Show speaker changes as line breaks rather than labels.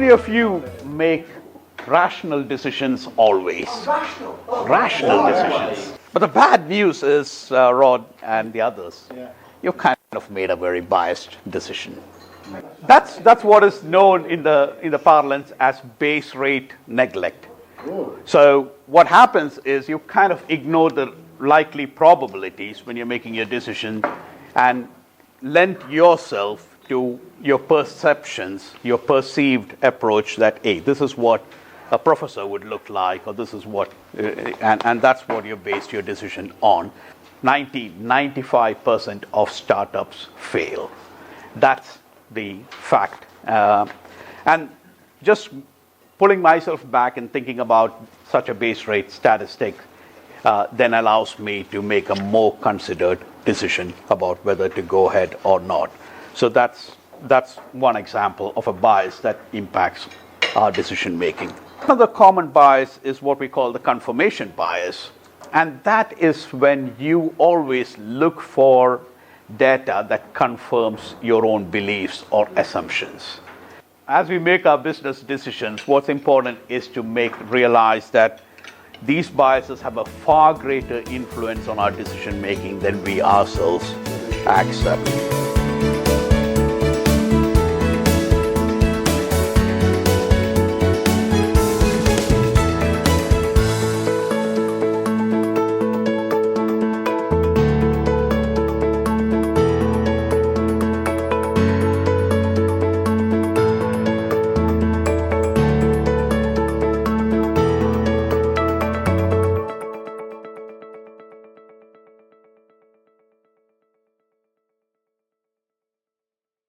many of you make rational decisions always? Rational decisions. But the bad news is, Rod and the others, you kind of made a very biased decision. That's what is known in the parlance as base rate neglect. So what happens is you kind of ignore the likely probabilities when you're making your decision and lend yourself to your perceptions, your perceived approach that, hey, this is what a professor would look like, or this is what, and that's what you based your decision on. 95% of startups fail. That's the fact. And just pulling myself back and thinking about such a base rate statistic then allows me to make a more considered decision about whether to go ahead or not. So that's one example of a bias that impacts our decision making. Another common bias is what we call the confirmation bias. And that is when you always look for data that confirms your own beliefs or assumptions. As we make our business decisions, what's important is to realize that these biases have a far greater influence on our decision making than we ourselves accept.